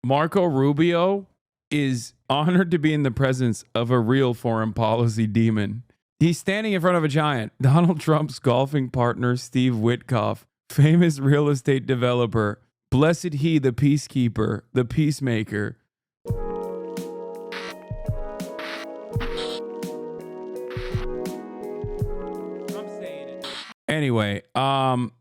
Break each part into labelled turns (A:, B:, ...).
A: Marco Rubio is honored to be in the presence of a real foreign policy demon. He's standing in front of a giant. Donald Trump's golfing partner, Steve Witkoff, famous real estate developer. Blessed he, the peacekeeper, the peacemaker. Anyway,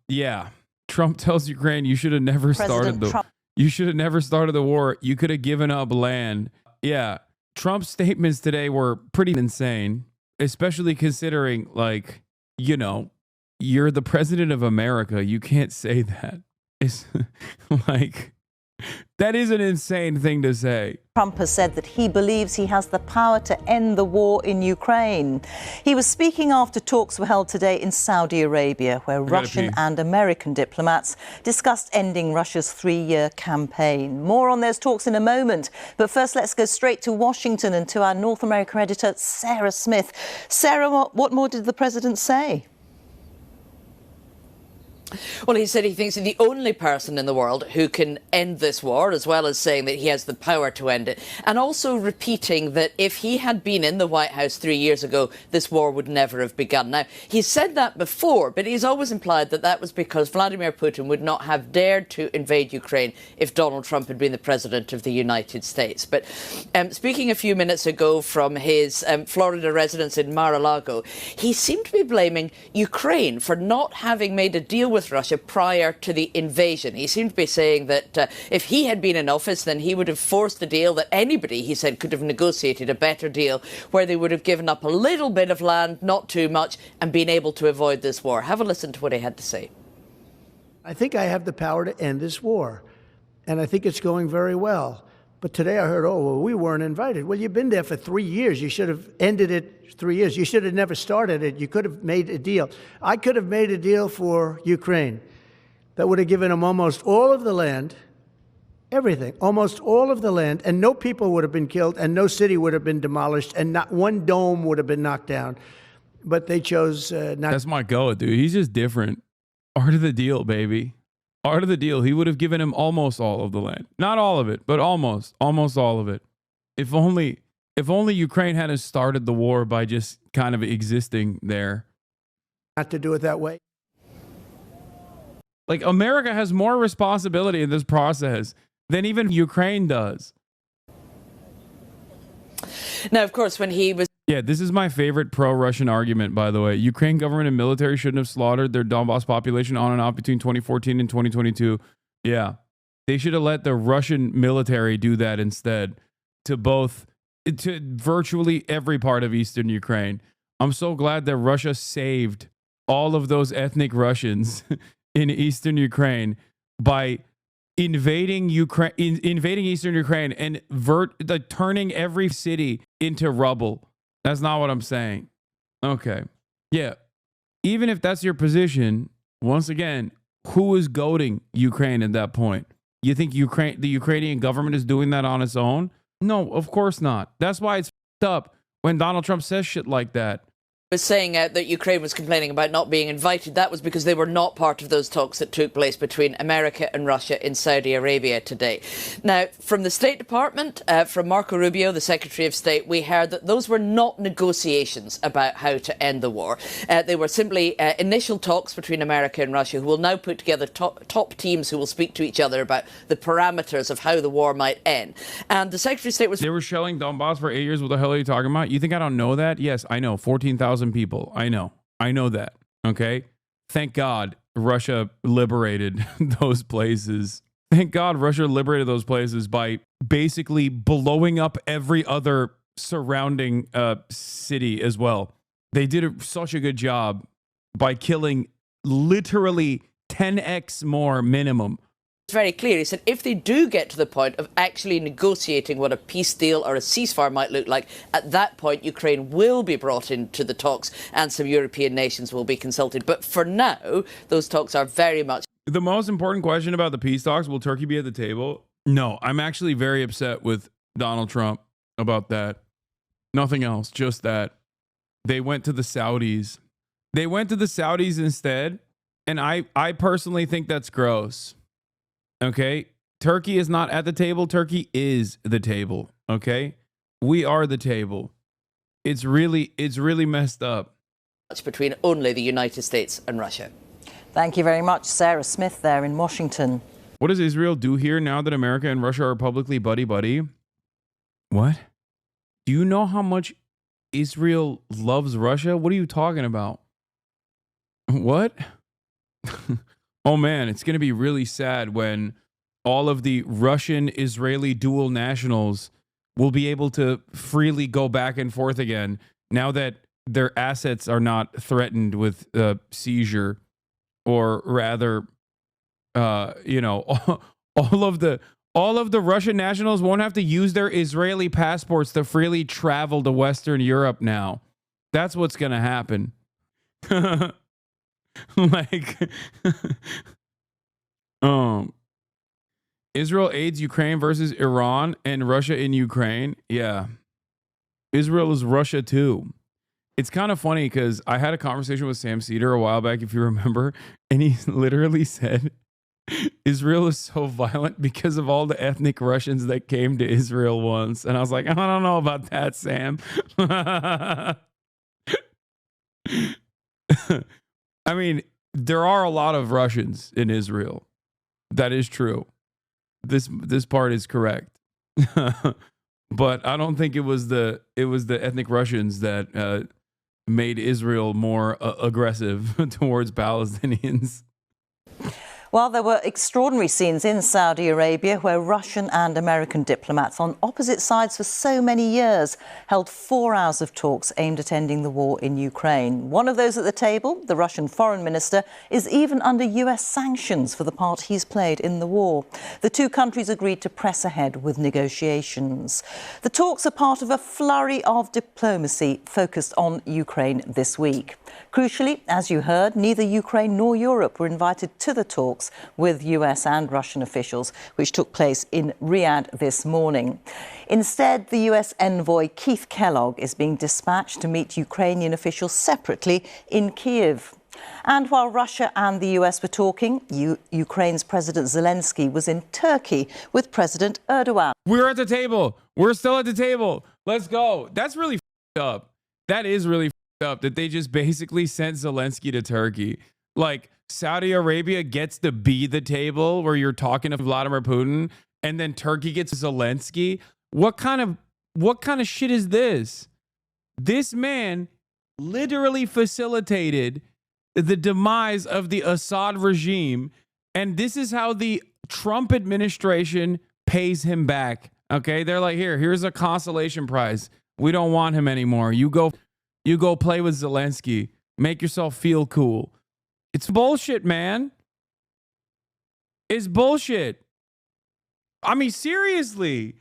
A: yeah. Trump tells Ukraine you should have never started the war. You could have given up land. Yeah. Trump's statements today were pretty insane, especially considering, like, you know, you're the president of America. You can't say that. It's like, that is an insane thing to say.
B: Trump has said that he believes he has the power to end the war in Ukraine. He was speaking after talks were held today in Saudi Arabia, where Russian and American diplomats discussed ending Russia's 3-year campaign. More on those talks in a moment. But first, let's go straight to Washington and to our North America editor, Sarah Smith. Sarah, what more did the president say?
C: Well, he said he thinks he's the only person in the world who can end this war, as well as saying that he has the power to end it, and also repeating that if he had been in the White House 3 years ago, this war would never have begun. Now, he's said that before, but he's always implied that that was because Vladimir Putin would not have dared to invade Ukraine if Donald Trump had been the president of the United States. But speaking a few minutes ago from his Florida residence in Mar-a-Lago, he seemed to be blaming Ukraine for not having made a deal with Russia prior to the invasion. He seemed to be saying that if he had been in office, then he would have forced a deal that anybody, he said, could have negotiated a better deal where they would have given up a little bit of land, not too much, and been able to avoid this war. Have a listen to what he had to say.
D: I think I have the power to end this war, and I think it's going very well. But today I heard, oh, well, we weren't invited. Well, you've been there for 3 years. You should have ended it 3 years. You should have never started it. You could have made a deal. I could have made a deal for Ukraine that would have given them almost all of the land, everything, almost all of the land, and no people would have been killed, and no city would have been demolished, and not one dome would have been knocked down. But they chose not.
A: That's my go, dude. He's just different. Art of the deal, baby. Art of the deal. He would have given him almost all of the land. Not all of it, but almost all of it. If only Ukraine hadn't started the war by just kind of existing there.
D: Not to do it that way.
A: Like, America has more responsibility in this process than even Ukraine does.
C: Now, of course, when he was...
A: Yeah, this is my favorite pro-Russian argument, by the way. Ukraine government and military shouldn't have slaughtered their Donbass population on and off between 2014 and 2022. Yeah, they should have let the Russian military do that instead to virtually every part of eastern Ukraine. I'm so glad that Russia saved all of those ethnic Russians in eastern Ukraine by invading eastern Ukraine and turning every city into rubble. That's not what I'm saying. Okay. Yeah. Even if that's your position, once again, who is goading Ukraine at that point? You think the Ukrainian government is doing that on its own? No, of course not. That's why it's f***ed up when Donald Trump says shit like that.
C: Was saying that Ukraine was complaining about not being invited. That was because they were not part of those talks that took place between America and Russia in Saudi Arabia today. Now, from the State Department, from Marco Rubio, the Secretary of State, we heard that those were not negotiations about how to end the war. They were simply initial talks between America and Russia, who will now put together top teams who will speak to each other about the parameters of how the war might end. And the Secretary of State was...
A: They were shelling Donbass for 8 years. What the hell are you talking about? You think I don't know that? Yes, I know. 14,000 people. I know that. Okay. Thank God Russia liberated those places. Thank God Russia liberated those places by basically blowing up every other surrounding city as well. They did such a good job by killing literally 10x more minimum.
C: Very clear. He said if they do get to the point of actually negotiating what a peace deal or a ceasefire might look like, at that point Ukraine will be brought into the talks and some European nations will be consulted. But for now, those talks are very much...
A: The most important question about the peace talks, will Turkey be at the table? No, I'm actually very upset with Donald Trump about that. Nothing else, just that. They went to the Saudis. They went to the Saudis instead, and I personally think that's gross. Okay, Turkey is not at the table. Turkey is the table. Okay. We are the table. It's really messed up.
C: Between only the United States and Russia.
B: Thank you very much, Sarah Smith there in Washington.
A: What does Israel do here now that America and Russia are publicly buddy-buddy? What? Do you know how much Israel loves Russia? What are you talking about? What? Oh man, it's going to be really sad when all of the Russian-Israeli dual nationals will be able to freely go back and forth again now that their assets are not threatened with seizure, or rather, you know, all of the Russian nationals won't have to use their Israeli passports to freely travel to Western Europe now. That's what's going to happen. Like, Israel aids Ukraine versus Iran and Russia in Ukraine. Yeah. Israel is Russia too. It's kind of funny because I had a conversation with Sam Cedar a while back, if you remember, and he literally said Israel is so violent because of all the ethnic Russians that came to Israel once. And I was like, I don't know about that, Sam. I mean, there are a lot of Russians in Israel. That is true. This part is correct. But I don't think it was the ethnic Russians that made Israel more aggressive towards Palestinians.
B: Well, there were extraordinary scenes in Saudi Arabia where Russian and American diplomats on opposite sides for so many years held 4 hours of talks aimed at ending the war in Ukraine. One of those at the table, the Russian foreign minister, is even under US sanctions for the part he's played in the war. The two countries agreed to press ahead with negotiations. The talks are part of a flurry of diplomacy focused on Ukraine this week. Crucially, as you heard, neither Ukraine nor Europe were invited to the talks with US and Russian officials, which took place in Riyadh this morning. Instead, the US envoy Keith Kellogg is being dispatched to meet Ukrainian officials separately in Kyiv. And while Russia and the US were talking, Ukraine's President Zelensky was in Turkey with President Erdogan.
A: We're at the table. We're still at the table. Let's go. That's really up. That is really up that they just basically sent Zelensky to Turkey. Like, Saudi Arabia gets to be the table where you're talking to Vladimir Putin, and then Turkey gets Zelensky. What kind of shit is this? This man literally facilitated the demise of the Assad regime, and this is how the Trump administration pays him back. Okay, they're like, here's a consolation prize. We don't want him anymore. You go play with Zelensky. Make yourself feel cool. It's bullshit, man. It's bullshit. I mean, seriously.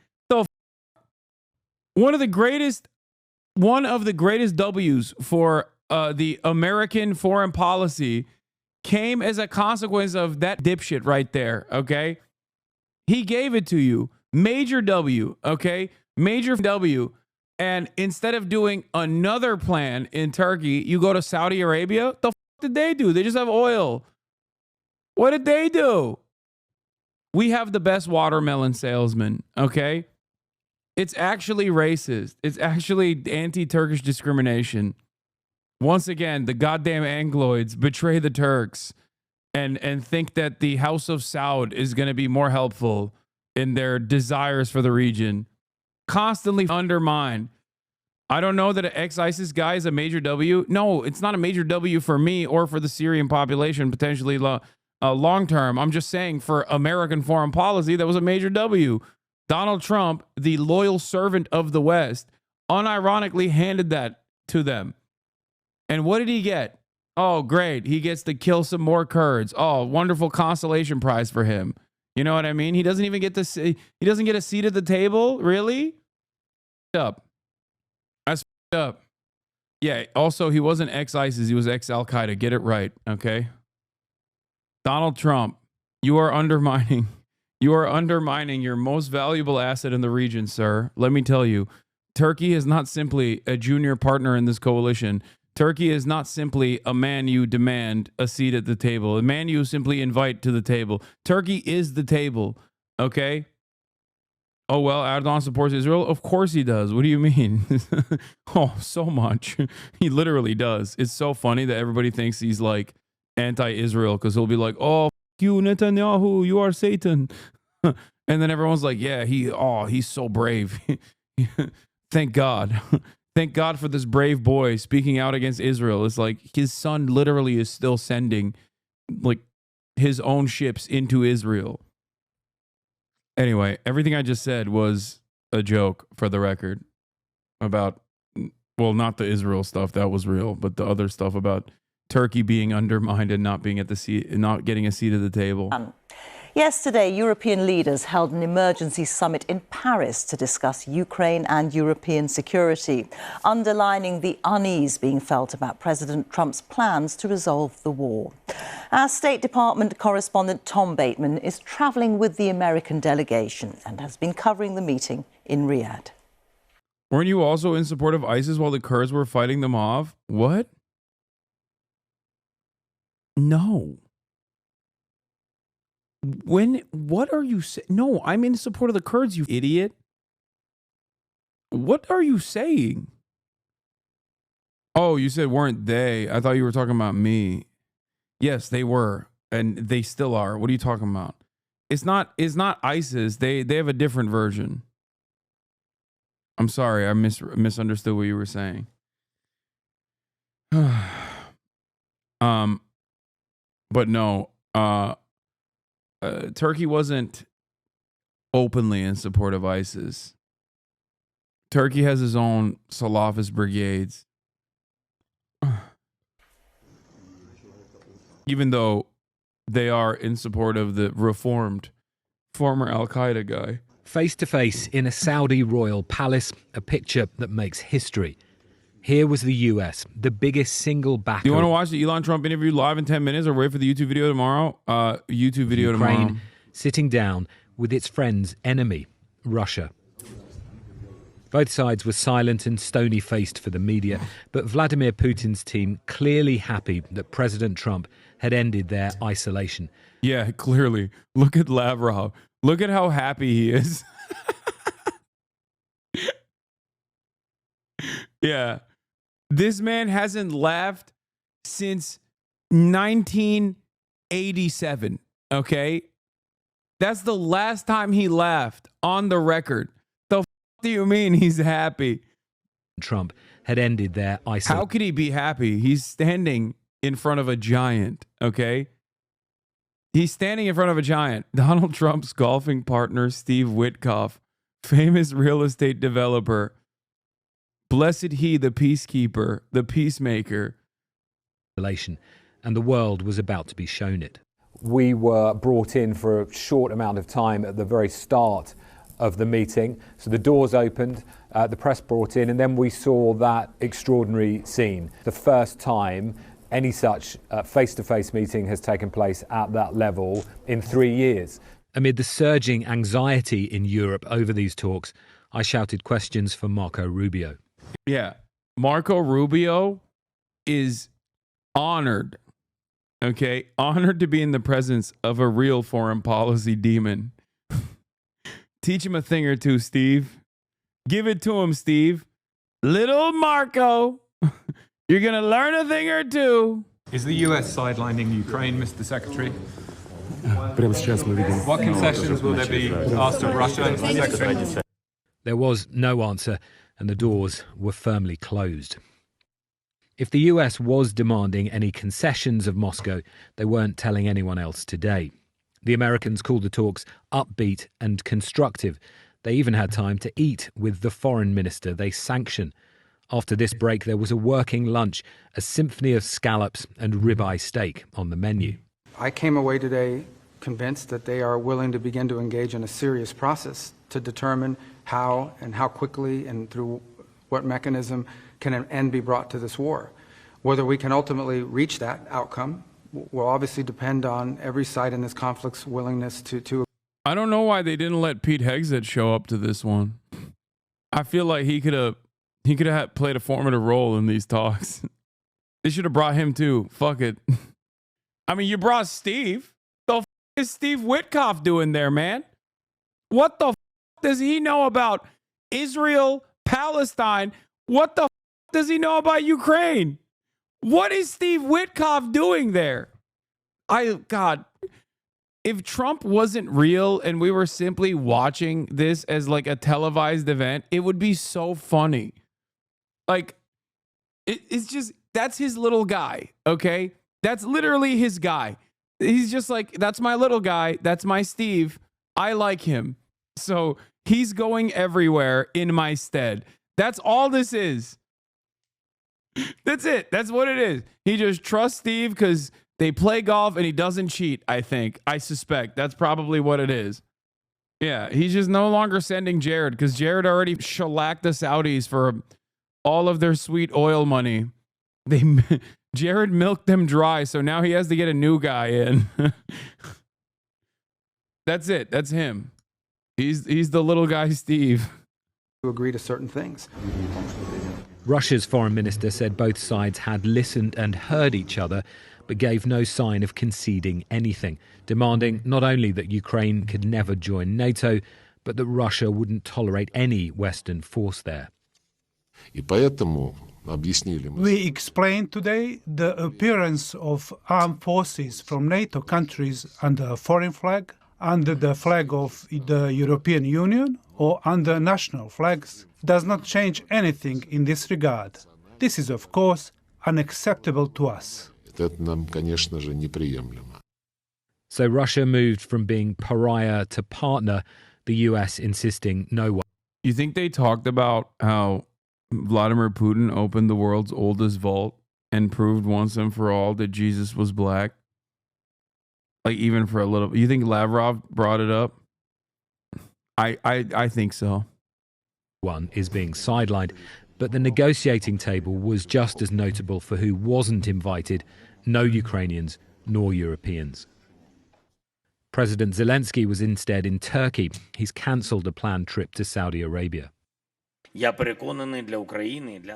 A: One of the greatest W's for the American foreign policy came as a consequence of that dipshit right there, okay? He gave it to you. Major W, okay? Major W. And instead of doing another plan in Turkey, you go to Saudi Arabia? The did they do? They just have oil. What did they do? We have the best watermelon salesman, okay? It's actually racist. It's actually anti-Turkish discrimination. Once again, the goddamn Angloids betray the Turks and think that the House of Saud is going to be more helpful in their desires for the region. Constantly undermined. I don't know that an ex-ISIS guy is a major W. No, it's not a major W for me or for the Syrian population, potentially long term. I'm just saying for American foreign policy, that was a major W. Donald Trump, the loyal servant of the West, unironically handed that to them. And what did he get? Oh, great. He gets to kill some more Kurds. Oh, wonderful consolation prize for him. You know what I mean? He doesn't even get he doesn't get a seat at the table? Really? Up. That's up. Yeah, also, he wasn't ex-ISIS. He was ex-Al-Qaeda. Get it right, okay? Donald Trump, you are undermining your most valuable asset in the region, sir. Let me tell you, Turkey is not simply a junior partner in this coalition. Turkey is not simply a man you demand a seat at the table, a man you simply invite to the table. Turkey is the table, Okay. Oh, well, Erdogan supports Israel? Of course he does. What do you mean? Oh, so much. He literally does. It's so funny that everybody thinks he's like anti-Israel because he'll be like, oh, f- you, Netanyahu, you are Satan. And then everyone's like, yeah, he's so brave. Thank God. Thank God for this brave boy speaking out against Israel. It's like his son literally is still sending like his own ships into Israel. Anyway, everything I just said was a joke for the record about, well, not the Israel stuff, that was real, but the other stuff about Turkey being undermined and not being at the seat, not getting a seat at the table.
B: Yesterday, European leaders held an emergency summit in Paris to discuss Ukraine and European security, underlining the unease being felt about President Trump's plans to resolve the war. Our State Department correspondent Tom Bateman is travelling with the American delegation and has been covering the meeting in Riyadh.
A: Weren't you also in support of ISIS while the Kurds were fighting them off? What? No. What are you saying? No, I'm in support of the Kurds, you idiot. What are you saying? Oh, you said weren't they? I thought you were talking about me. Yes, they were, and they still are. What are you talking about? It's not ISIS. They have a different version. I'm sorry, I misunderstood what you were saying. But no, Turkey wasn't openly in support of ISIS. Turkey has his own Salafist brigades. Even though they are in support of the reformed former Al-Qaeda guy.
E: Face to face in a Saudi royal palace, a picture that makes history. Here was the US, the biggest single backer.
A: Do you want to watch the Elon Trump interview live in 10 minutes or wait for the YouTube video tomorrow? YouTube video
E: Ukraine,
A: tomorrow.
E: Sitting down with its friend's enemy, Russia. Both sides were silent and stony-faced for the media, but Vladimir Putin's team clearly happy that President Trump had ended their isolation.
A: Yeah, clearly. Look at Lavrov. Look at how happy he is. Yeah. This man hasn't laughed since 1987, okay? That's the last time he laughed on the record. The f*** do you mean he's happy?
E: Trump had ended their isolation.
A: How could he be happy? He's standing in front of a giant, okay? He's standing in front of a giant. Donald Trump's golfing partner, Steve Witkoff, famous real estate developer. Blessed he, the peacekeeper, the peacemaker.
E: And the world was about to be shown it.
F: We were brought in for a short amount of time at the very start of the meeting. So the doors opened, the press brought in, and then we saw that extraordinary scene. The first time any such face-to-face meeting has taken place at that level in 3 years.
E: Amid the surging anxiety in Europe over these talks, I shouted questions for Marco Rubio.
A: Yeah, Marco Rubio is honored, okay? Honored to be in the presence of a real foreign policy demon. Teach him a thing or two, Steve. Give it to him, Steve. Little Marco, you're going to learn a thing or two.
G: Is the US sidelining Ukraine, Mr. Secretary? What concessions will there be asked of Russia, Mr. Secretary?
E: There was no answer, and the doors were firmly closed. If the US was demanding any concessions of Moscow, they weren't telling anyone else today. The Americans called the talks upbeat and constructive. They even had time to eat with the foreign minister they sanction. After this break, there was a working lunch, a symphony of scallops and ribeye steak on the menu.
H: I came away today convinced that they are willing to begin to engage in a serious process to determine how and how quickly and through what mechanism can an end be brought to this war. Whether we can ultimately reach that outcome will obviously depend on every side in this conflict's willingness to.
A: I don't know why they didn't let Pete Hegseth show up to this one. I feel like he could have played a formative role in these talks. They should have brought him too. Fuck it. I mean, you brought Steve. The f is Steve Witkoff doing there, man? What the does he know about Israel, Palestine? What the does he know about Ukraine? What is Steve Witkoff doing there? God, if Trump wasn't real and we were simply watching this as like a televised event, it would be so funny. Like, it's just, that's his little guy, okay? That's literally his guy. He's just like, that's my little guy. That's my Steve. I like him. So he's going everywhere in my stead. That's all this is. That's it. That's what it is. He just trusts Steve because they play golf and he doesn't cheat, I think. I suspect. That's probably what it is. Yeah, he's just no longer sending Jared because Jared already shellacked the Saudis for all of their sweet oil money. Jared milked them dry, so now he has to get a new guy in. That's it. That's him. He's the little guy, Steve.
H: To agree to certain things.
E: Russia's foreign minister said both sides had listened and heard each other, but gave no sign of conceding anything, demanding not only that Ukraine could never join NATO, but that Russia wouldn't tolerate any Western force there.
I: We explained today the appearance of armed forces from NATO countries under a foreign flag, under the flag of the European Union, or under national flags does not change anything in this regard. This is, of course, unacceptable to us.
E: So Russia moved from being pariah to partner, the US insisting no one.
A: You think they talked about how Vladimir Putin opened the world's oldest vault and proved once and for all that Jesus was black? Like, even for a little. You think Lavrov brought it up? I think so.
E: One is being sidelined, but the negotiating table was just as notable for who wasn't invited: no Ukrainians nor Europeans. President Zelensky was instead in Turkey. He's cancelled a planned trip to Saudi Arabia.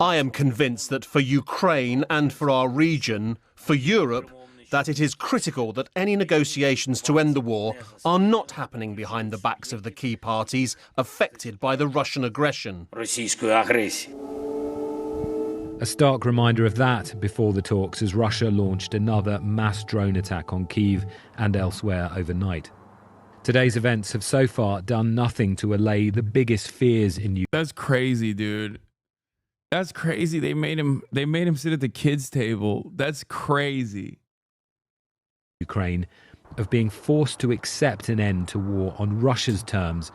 J: I am convinced that for Ukraine and for our region, for Europe, that it is critical that any negotiations to end the war are not happening behind the backs of the key parties affected by the Russian aggression.
E: A stark reminder of that before the talks as Russia launched another mass drone attack on Kyiv and elsewhere overnight. Today's events have so far done nothing to allay the biggest fears in Ukraine.
A: That's crazy, dude. That's crazy. They made him sit at the kids' table. That's crazy.
E: Ukraine of being forced to accept an end to war on Russia's terms,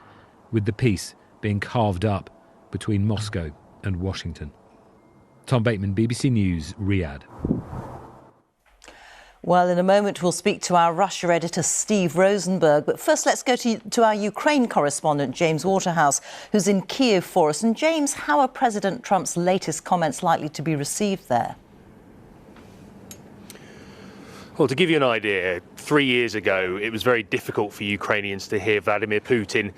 E: with the peace being carved up between Moscow and Washington. Tom Bateman, BBC News, Riyadh.
B: Well, in a moment, we'll speak to our Russia editor, Steve Rosenberg. But first, let's go to our Ukraine correspondent, James Waterhouse, who's in Kyiv for us. And James, how are President Trump's latest comments likely to be received there?
K: Well, to give you an idea, 3 years ago, it was very difficult for Ukrainians to hear Vladimir Putin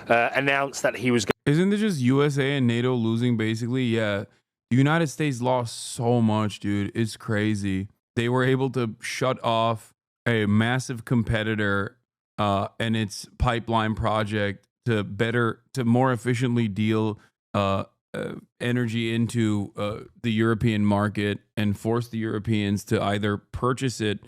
K: announce that he was...
A: Isn't it just USA and NATO losing, basically? Yeah. The United States lost so much, dude. It's crazy. They were able to shut off a massive competitor and its pipeline project to more efficiently deal energy into the European market and force the Europeans to either purchase it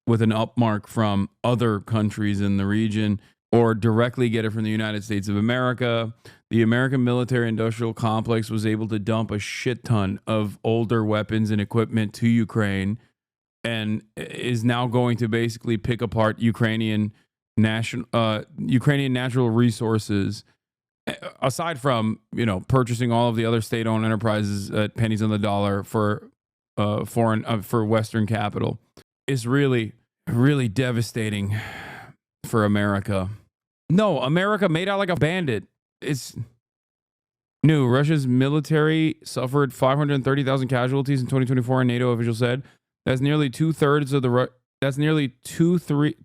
A: with an upmark from other countries in the region or directly get it from the United States of America. The American military-industrial complex was able to dump a shit ton of older weapons and equipment to Ukraine and is now going to basically pick apart Ukrainian natural resources, aside from, purchasing all of the other state-owned enterprises at pennies on the dollar for Western capital. Is really, really devastating for America. No, America made out like a bandit. It's new. Russia's military suffered 530,000 casualties in 2024, a NATO official said. That's nearly two-thirds of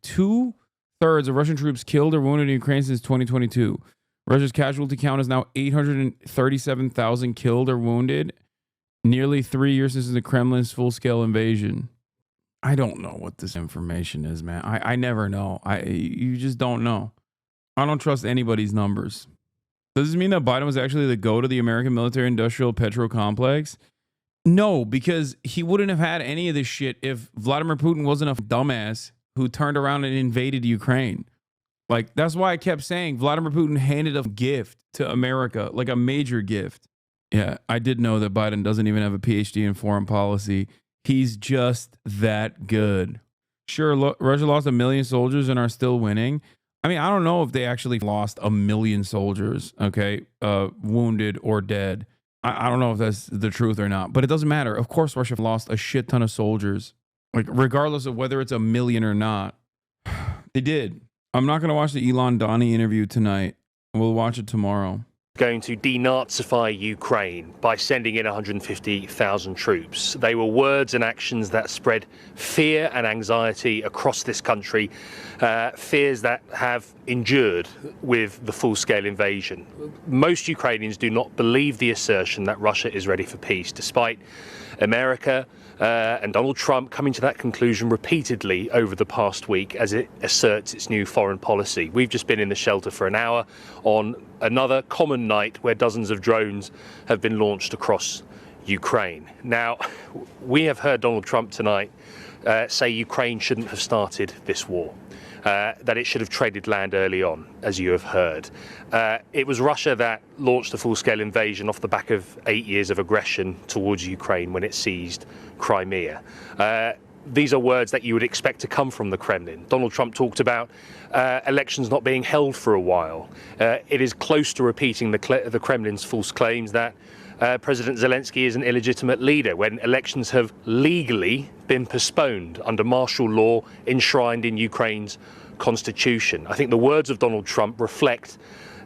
A: two-thirds of Russian troops killed or wounded in Ukraine since 2022. Russia's casualty count is now 837,000 killed or wounded, nearly 3 years since the Kremlin's full-scale invasion. I don't know what this information is, man. I never know. You just don't know. I don't trust anybody's numbers. Does this mean that Biden was actually the go to the American military industrial petro complex? No, because he wouldn't have had any of this shit if Vladimir Putin wasn't a dumbass who turned around and invaded Ukraine. Like, that's why I kept saying Vladimir Putin handed a gift to America, like a major gift. Yeah, I did know that Biden doesn't even have a PhD in foreign policy. He's just that good. Sure, Russia lost 1 million soldiers and are still winning. I mean, I don't know if they actually lost 1 million soldiers, okay, wounded or dead. I don't know if that's the truth or not, but it doesn't matter. Of course, Russia lost a shit ton of soldiers, like regardless of whether it's 1 million or not. They did. I'm not going to watch the Elon Donnie interview tonight. We'll watch it tomorrow.
K: Going to denazify Ukraine by sending in 150,000 troops. They were words and actions that spread fear and anxiety across this country, fears that have endured with the full-scale invasion. Most Ukrainians do not believe the assertion that Russia is ready for peace, despite America and Donald Trump coming to that conclusion repeatedly over the past week as it asserts its new foreign policy. We've just been in the shelter for an hour on another common night where dozens of drones have been launched across Ukraine. Now, we have heard Donald Trump tonight say Ukraine shouldn't have started this war. That it should have traded land early on, as you have heard. It was Russia that launched a full-scale invasion off the back of 8 years of aggression towards Ukraine when it seized Crimea. These are words that you would expect to come from the Kremlin. Donald Trump talked about elections not being held for a while. It is close to repeating the Kremlin's false claims that President Zelensky is an illegitimate leader when elections have legally been postponed under martial law enshrined in Ukraine's constitution. I think the words of Donald Trump reflect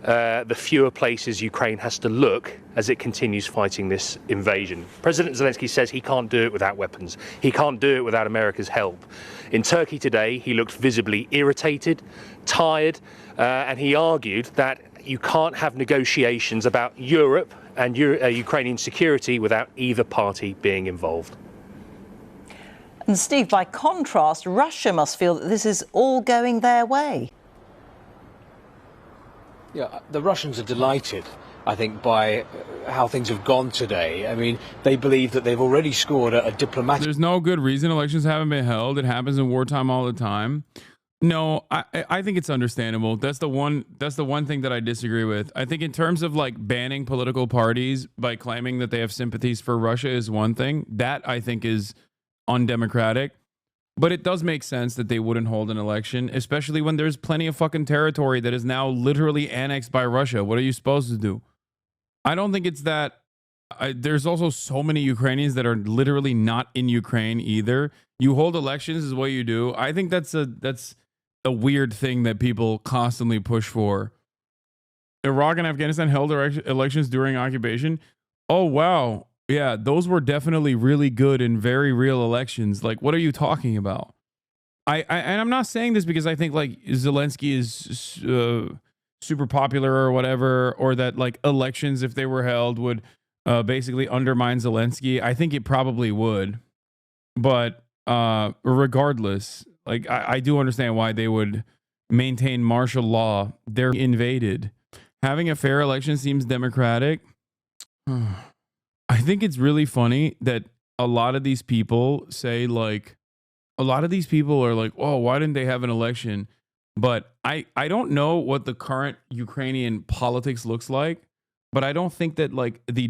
K: the fewer places Ukraine has to look as it continues fighting this invasion. President Zelensky says he can't do it without weapons. He can't do it without America's help. In Turkey today, he looked visibly irritated, tired, and he argued that you can't have negotiations about Europe and Ukrainian security without either party being involved.
B: And Steve, by contrast, Russia must feel that this is all going their way.
L: Yeah, the Russians are delighted, I think, by how things have gone today. I mean, they believe that they've already scored a diplomatic...
A: There's no good reason elections haven't been held. It happens in wartime all the time. No, I think it's understandable. That's the one thing that I disagree with. I think in terms of like banning political parties by claiming that they have sympathies for Russia is one thing. That I think is undemocratic. But it does make sense that they wouldn't hold an election, especially when there's plenty of fucking territory that is now literally annexed by Russia. What are you supposed to do? I don't think it's that. There's also so many Ukrainians that are literally not in Ukraine either. You hold elections is what you do. I think that's a weird thing that people constantly push for. Iraq and Afghanistan held elections during occupation. Oh, wow. Yeah, those were definitely really good and very real elections. Like, what are you talking about? And I'm not saying this because I think like Zelensky is super popular or whatever, or that like elections, if they were held, would basically undermine Zelensky. I think it probably would. But regardless, like I do understand why they would maintain martial law. They're invaded. Having a fair election seems democratic. I think it's really funny that a lot of these people say like, a lot of these people are like, oh, why didn't they have an election? But I don't know what the current Ukrainian politics looks like, but I don't think that like the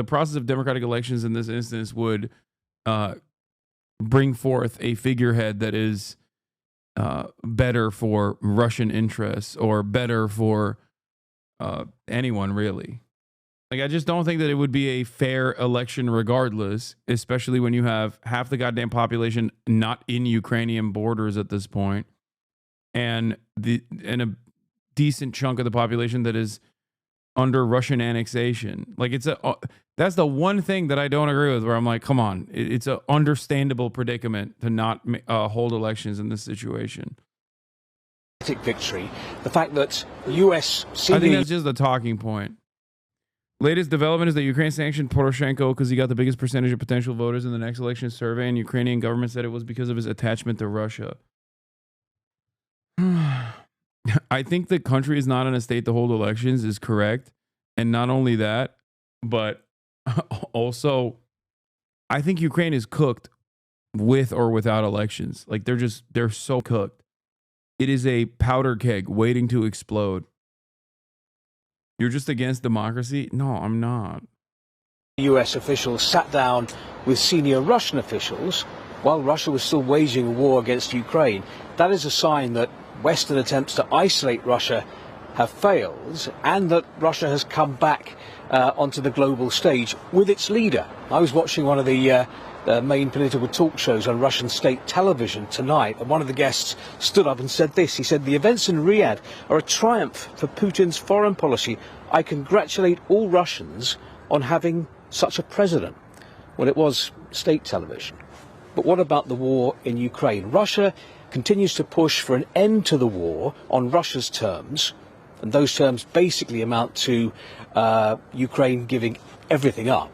A: process of democratic elections in this instance would bring forth a figurehead that is better for Russian interests or better for anyone really. Like, I just don't think that it would be a fair election regardless, especially when you have half the goddamn population not in Ukrainian borders at this point, and a decent chunk of the population that is under Russian annexation. Like, that's the one thing that I don't agree with, where I'm like, come on, it's an understandable predicament to not hold elections in this situation.
L: Victory. The fact that US...
A: I think that's just a talking point. Latest development is that Ukraine sanctioned Poroshenko because he got the biggest percentage of potential voters in the next election survey, and Ukrainian government said it was because of his attachment to Russia. I think the country is not in a state to hold elections is correct. And not only that, but also, I think Ukraine is cooked with or without elections. Like they're so cooked. It is a powder keg waiting to explode. You're just against democracy? No, I'm not.
L: US officials sat down with senior Russian officials while Russia was still waging a war against Ukraine. That is a sign that Western attempts to isolate Russia have failed and that Russia has come back onto the global stage with its leader. I was watching one of the main political talk shows on Russian state television tonight, and one of the guests stood up and said this. He said, "The events in Riyadh are a triumph for Putin's foreign policy. I congratulate all Russians on having such a president." Well, it was state television. But what about the war in Ukraine? Russia continues to push for an end to the war on Russia's terms, and those terms basically amount to Ukraine giving everything up.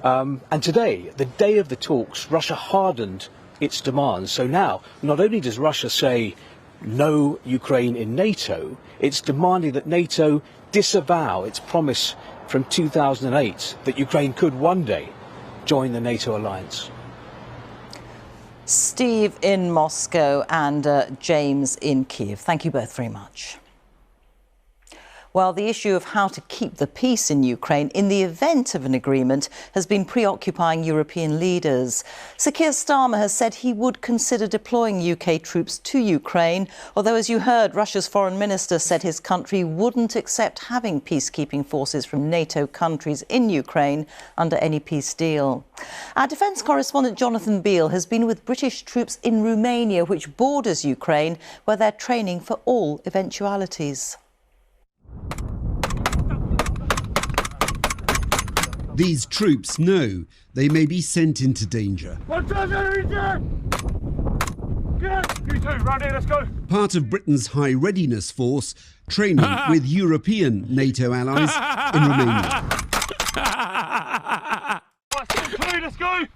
L: And today, the day of the talks, Russia hardened its demands. So now, not only does Russia say no Ukraine in NATO, it's demanding that NATO disavow its promise from 2008 that Ukraine could one day join the NATO alliance.
B: Steve in Moscow and James in Kiev. Thank you both very much. Well, the issue of how to keep the peace in Ukraine in the event of an agreement has been preoccupying European leaders. Sir Keir Starmer has said he would consider deploying UK troops to Ukraine, although, as you heard, Russia's foreign minister said his country wouldn't accept having peacekeeping forces from NATO countries in Ukraine under any peace deal. Our defence correspondent Jonathan Beale has been with British troops in Romania, which borders Ukraine, where they're training for all eventualities.
M: These troops know they may be sent into danger. Part of Britain's High Readiness Force training with European NATO allies in Romania.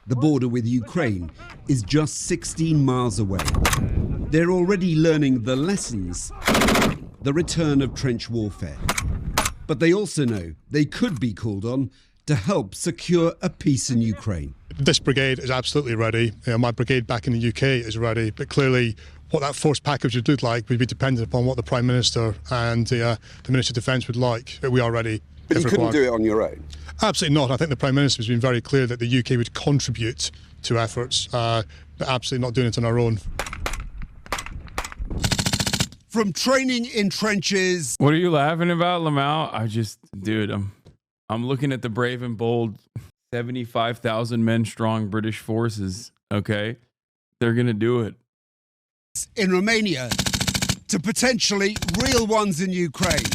M: The border with Ukraine is just 16 miles away. They're already learning the lessons, the return of trench warfare. But they also know they could be called on to help secure a peace in Ukraine.
N: This brigade is absolutely ready. My brigade back in the UK is ready, but clearly what that force package would look like would be dependent upon what the Prime Minister and the Minister of Defence would like. But we are ready.
O: But you couldn't do it on your own?
N: Absolutely not. I think the Prime Minister has been very clear that the UK would contribute to efforts, but absolutely not doing it on our own.
M: From training in trenches...
A: What are you laughing about, Lamau? Dude, I'm looking at the brave and bold 75,000 men strong British forces, okay? They're going to do it.
M: In Romania, to potentially real ones in Ukraine.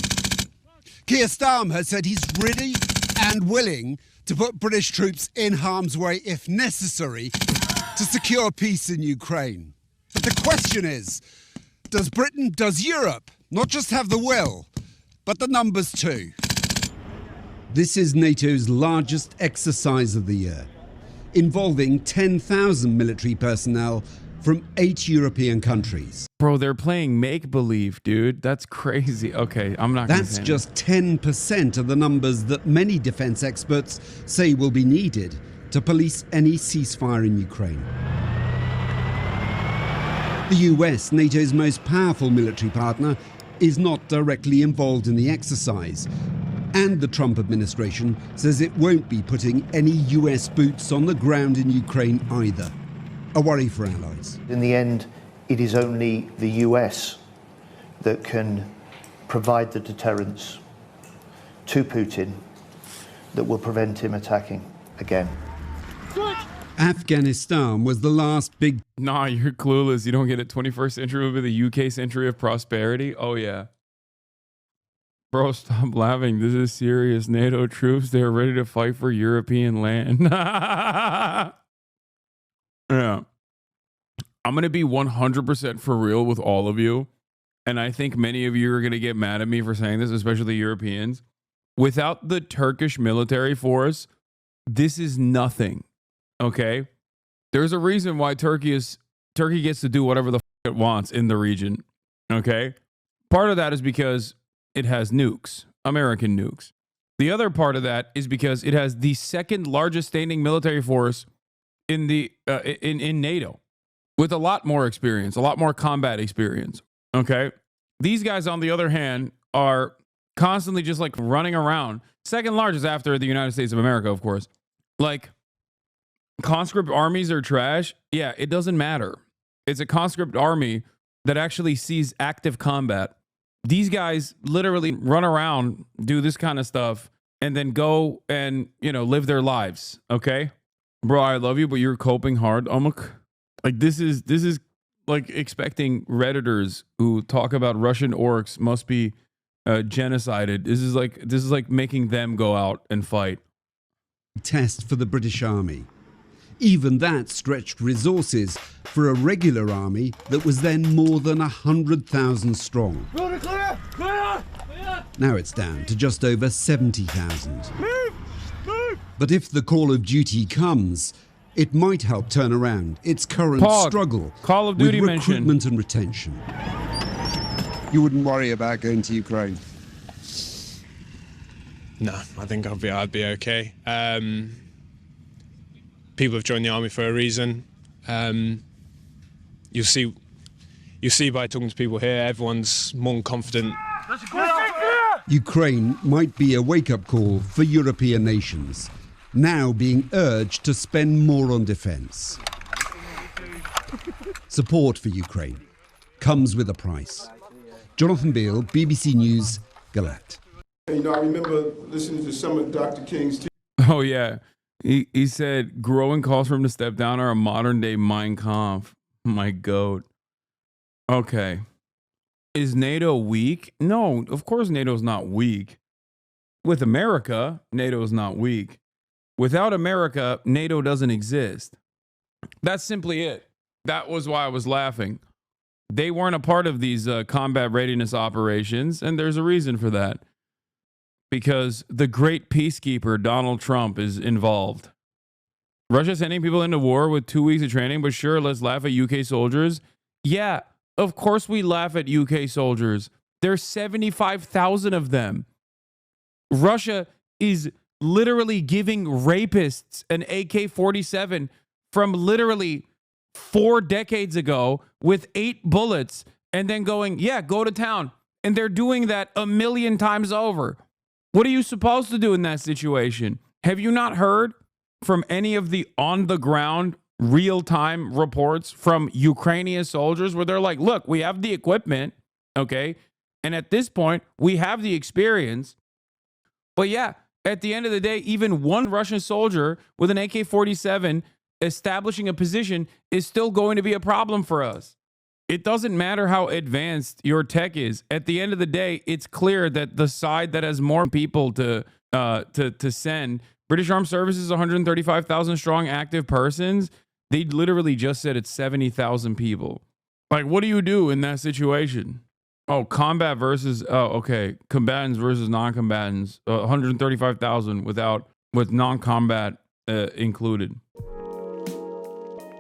M: Keir Starmer has said he's ready and willing to put British troops in harm's way if necessary to secure peace in Ukraine. But the question is, does Britain, does Europe not just have the will, but the numbers too? This is NATO's largest exercise of the year, involving 10,000 military personnel from 8 European countries.
A: Bro, they're playing make-believe, dude. That's crazy. Okay, I'm not going to say
M: That's just 10% of the numbers that many defense experts say will be needed to police any ceasefire in Ukraine. The US, NATO's most powerful military partner, is not directly involved in the exercise. And the Trump administration says it won't be putting any US boots on the ground in Ukraine either. A worry for allies.
P: In the end, it is only the US that can provide the deterrence to Putin that will prevent him attacking again.
M: Afghanistan was the last big...
A: Nah, you're clueless. You don't get it. 21st century will be the UK century of prosperity. Oh, yeah. Bro, stop laughing. This is serious. NATO troops, they're ready to fight for European land. Yeah. I'm going to be 100% for real with all of you. And I think many of you are going to get mad at me for saying this, especially Europeans. Without the Turkish military force, this is nothing. Okay? There's a reason why Turkey gets to do whatever the f it wants in the region. Okay? Part of that is because it has nukes, American nukes. The other part of that is because it has the second largest standing military force in the in NATO, with a lot more experience, a lot more combat experience. Okay, these guys, on the other hand, are constantly just like running around. Second largest after the United States of America, of course. Like, conscript armies are trash. Yeah, it doesn't matter. It's a conscript army that actually sees active combat. These guys literally run around, do this kind of stuff, and then go and, you know, live their lives. Okay, bro, I love you, but you're coping hard, Amok. Like, this is like expecting Redditors who talk about Russian orcs must be genocided. This is like making them go out and fight.
M: Test for the British Army. Even that stretched resources for a regular army that was then more than 100,000 strong. Now it's down to just over 70,000. But if the call of duty comes, it might help turn around its current struggle
A: Call of Duty
M: with recruitment and retention.
O: You wouldn't worry about going to Ukraine?
Q: No, I think I'd be okay. People have joined the army for a reason. You see by talking to people here, everyone's more confident.
M: Ukraine might be a wake-up call for European nations, now being urged to spend more on defence. Support for Ukraine comes with a price. Jonathan Beale, BBC News, Galette.
R: You know, I remember listening to some of Dr. King's
A: Oh, yeah. He said growing calls for him to step down are a modern day Mein Kampf. My goat. Okay. Is NATO weak? No, of course NATO's not weak. With America, NATO is not weak. Without America, NATO doesn't exist. That's simply it. That was why I was laughing. They weren't a part of these combat readiness operations, and there's a reason for that. Because the great peacekeeper, Donald Trump, is involved. Russia sending people into war with 2 weeks of training, but sure, let's laugh at UK soldiers. Yeah, of course we laugh at UK soldiers. There's 75,000 of them. Russia is literally giving rapists an AK-47 from literally 4 decades ago with 8 bullets and then going, yeah, go to town. And they're doing that a million times over. What are you supposed to do in that situation? Have you not heard from any of the on-the-ground, real-time reports from Ukrainian soldiers where they're like, look, we have the equipment, okay? And at this point, we have the experience. But yeah, at the end of the day, even one Russian soldier with an AK-47 establishing a position is still going to be a problem for us. It doesn't matter how advanced your tech is. At the end of the day, it's clear that the side that has more people to send, British Armed Services, 135,000 strong active persons, they literally just said it's 70,000 people. Like, what do you do in that situation? Oh, combat versus, okay, combatants versus non-combatants, 135,000 with non-combat included.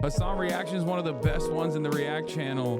A: Hasan Reactions, one of the best ones in the React channel.